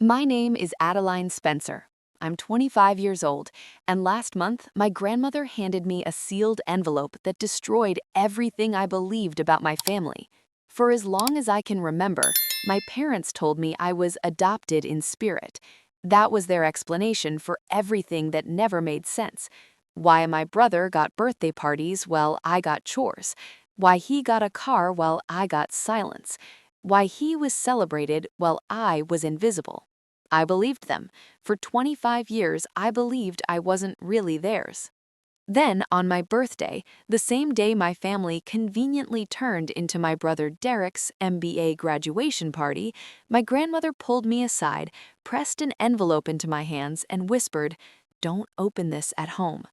My name is Adeline Spencer. I'm 25 years old, and last month, my grandmother handed me a sealed envelope that destroyed everything I believed about my family. For as long as I can remember, my parents told me I was adopted in spirit. That was their explanation for everything that never made sense. Why my brother got birthday parties while I got chores. Why he got a car while I got silence. Why he was celebrated while I was invisible. I believed them. For 25 years, I believed I wasn't really theirs. Then, on my birthday, the same day my family conveniently turned into my brother Derek's MBA graduation party, my grandmother pulled me aside, pressed an envelope into my hands, and whispered, "Don't open this at home."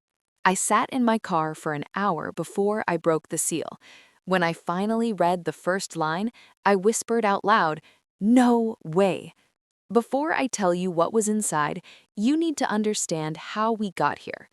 I sat in my car for an hour before I broke the seal. When I finally read the first line, I whispered out loud, "No way." Before I tell you what was inside, you need to understand how we got here.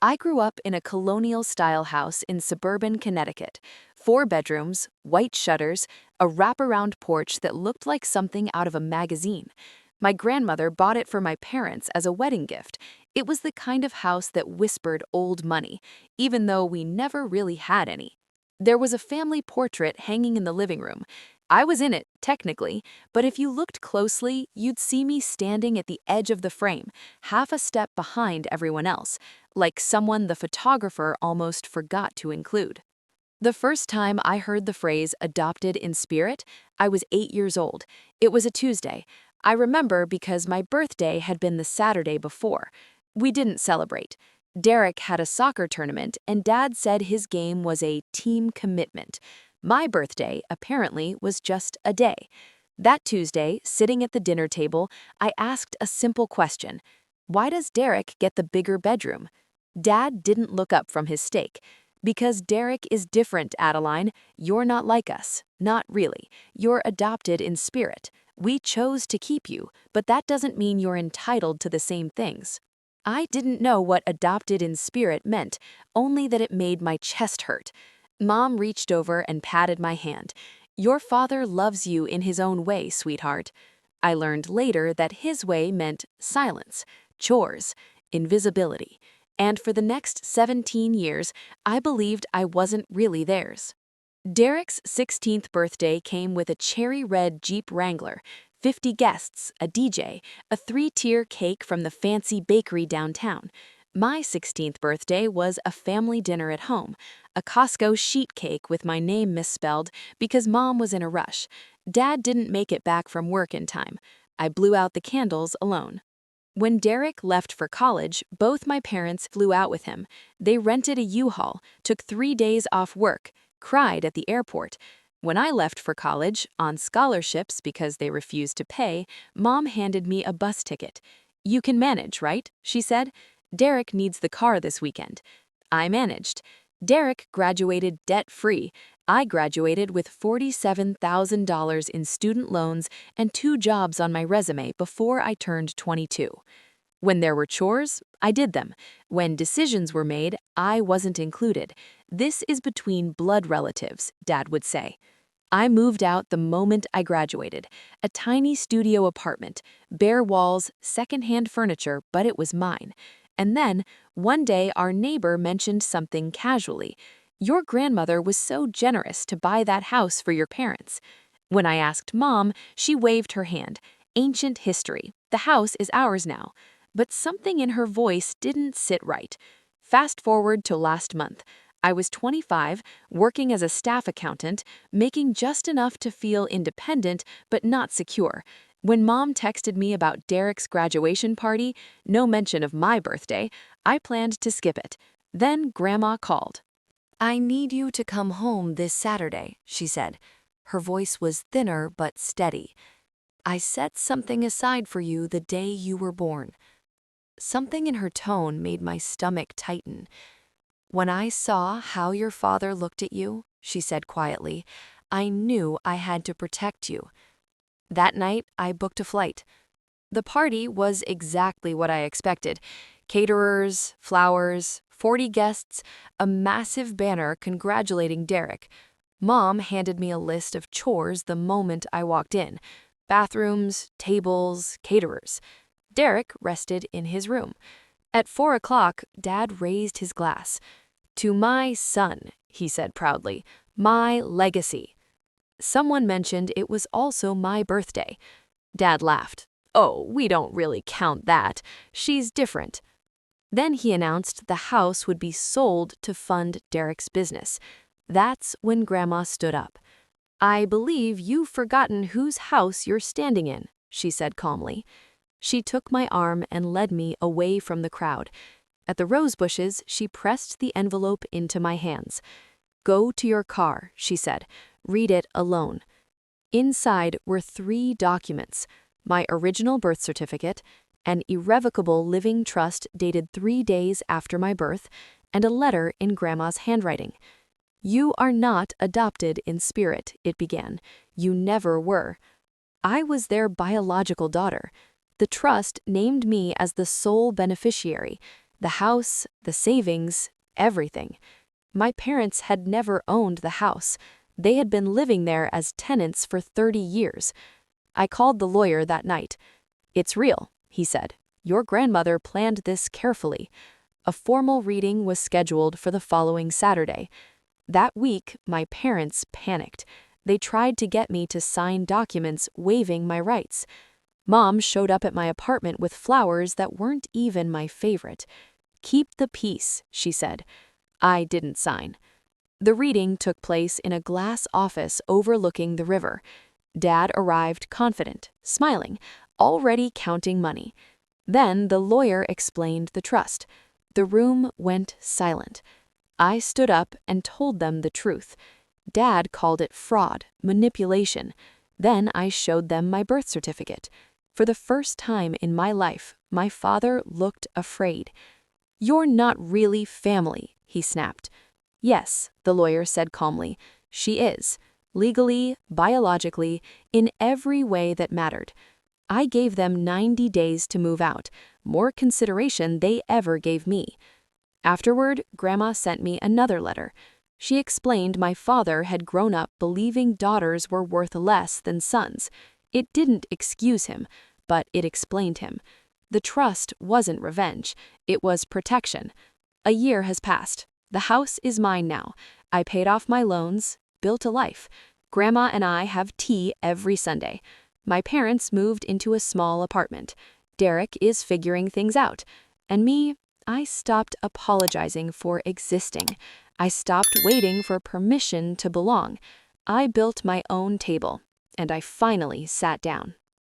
I grew up in a colonial-style house in suburban Connecticut. 4 bedrooms, white shutters, a wraparound porch that looked like something out of a magazine. My grandmother bought it for my parents as a wedding gift. It was the kind of house that whispered old money, even though we never really had any. There was a family portrait hanging in the living room. I was in it, technically, but if you looked closely, you'd see me standing at the edge of the frame, half a step behind everyone else, like someone the photographer almost forgot to include. The first time I heard the phrase adopted in spirit, I was 8 years old. It was a Tuesday. I remember because my birthday had been the Saturday before. We didn't celebrate. Derek had a soccer tournament, and Dad said his game was a team commitment. My birthday, apparently, was just a day. That Tuesday, sitting at the dinner table, I asked a simple question. Why does Derek get the bigger bedroom? Dad didn't look up from his steak. Because Derek is different, Adeline. You're not like us. Not really. You're adopted in spirit. We chose to keep you, but that doesn't mean you're entitled to the same things. I didn't know what adopted in spirit meant, only that it made my chest hurt. Mom reached over and patted my hand. Your father loves you in his own way, sweetheart. I learned later that his way meant silence, chores, invisibility. And for the next 17 years, I believed I wasn't really theirs. Derek's 16th birthday came with a cherry red Jeep Wrangler, 50 guests, a DJ, a 3-tier cake from the fancy bakery downtown. My 16th birthday was a family dinner at home, a Costco sheet cake with my name misspelled because Mom was in a rush. Dad didn't make it back from work in time. I blew out the candles alone. When Derek left for college, both my parents flew out with him. They rented a U-Haul, took 3 days off work, cried at the airport. When I left for college, on scholarships because they refused to pay, Mom handed me a bus ticket. "You can manage, right?" she said. "Derek needs the car this weekend." I managed. Derek graduated debt-free. I graduated with $47,000 in student loans and 2 jobs on my resume before I turned 22. When there were chores, I did them. When decisions were made, I wasn't included. This is between blood relatives, Dad would say. I moved out the moment I graduated. A tiny studio apartment, bare walls, secondhand furniture, but it was mine. And then, one day our neighbor mentioned something casually. Your grandmother was so generous to buy that house for your parents. When I asked Mom, she waved her hand. Ancient history. The house is ours now. But something in her voice didn't sit right. Fast forward to last month. I was 25, working as a staff accountant, making just enough to feel independent but not secure. When Mom texted me about Derek's graduation party, no mention of my birthday, I planned to skip it. Then Grandma called. "I need you to come home this Saturday," she said. Her voice was thinner but steady. "I set something aside for you the day you were born." Something in her tone made my stomach tighten. "When I saw how your father looked at you," she said quietly, "I knew I had to protect you." That night, I booked a flight. The party was exactly what I expected. Caterers, flowers, 40 guests, a massive banner congratulating Derek. Mom handed me a list of chores the moment I walked in. bathrooms, tables, caterers. Derek rested in his room. At 4 o'clock, Dad raised his glass. "To my son," he said proudly, "my legacy." Someone mentioned it was also my birthday. Dad laughed. "Oh, we don't really count that. She's different." Then he announced the house would be sold to fund Derek's business. That's when Grandma stood up. "I believe you've forgotten whose house you're standing in," she said calmly. She took my arm and led me away from the crowd. At the rose bushes, she pressed the envelope into my hands. "Go to your car," she said. "Read it alone." Inside were 3 documents: my original birth certificate, an irrevocable living trust dated 3 days after my birth, and a letter in Grandma's handwriting. "You are not adopted in spirit," it began. "You never were." I was their biological daughter. The trust named me as the sole beneficiary: the house, the savings, everything. My parents had never owned the house. They had been living there as tenants for 30 years. I called the lawyer that night. "It's real," he said. "Your grandmother planned this carefully." A formal reading was scheduled for the following Saturday. That week, my parents panicked. They tried to get me to sign documents waiving my rights. Mom showed up at my apartment with flowers that weren't even my favorite. "Keep the peace," she said. I didn't sign. The reading took place in a glass office overlooking the river. Dad arrived confident, smiling, already counting money. Then the lawyer explained the trust. The room went silent. I stood up and told them the truth. Dad called it fraud, manipulation. Then I showed them my birth certificate. For the first time in my life, my father looked afraid. "You're not really family," he snapped. "Yes," the lawyer said calmly, "she is. Legally, biologically, in every way that mattered." I gave them 90 days to move out, more consideration they ever gave me. Afterward, Grandma sent me another letter. She explained my father had grown up believing daughters were worth less than sons. It didn't excuse him, but it explained him. The trust wasn't revenge, it was protection. A year has passed. The house is mine now. I paid off my loans, built a life. Grandma and I have tea every Sunday. My parents moved into a small apartment. Derek is figuring things out. And me, I stopped apologizing for existing. I stopped waiting for permission to belong. I built my own table, and I finally sat down.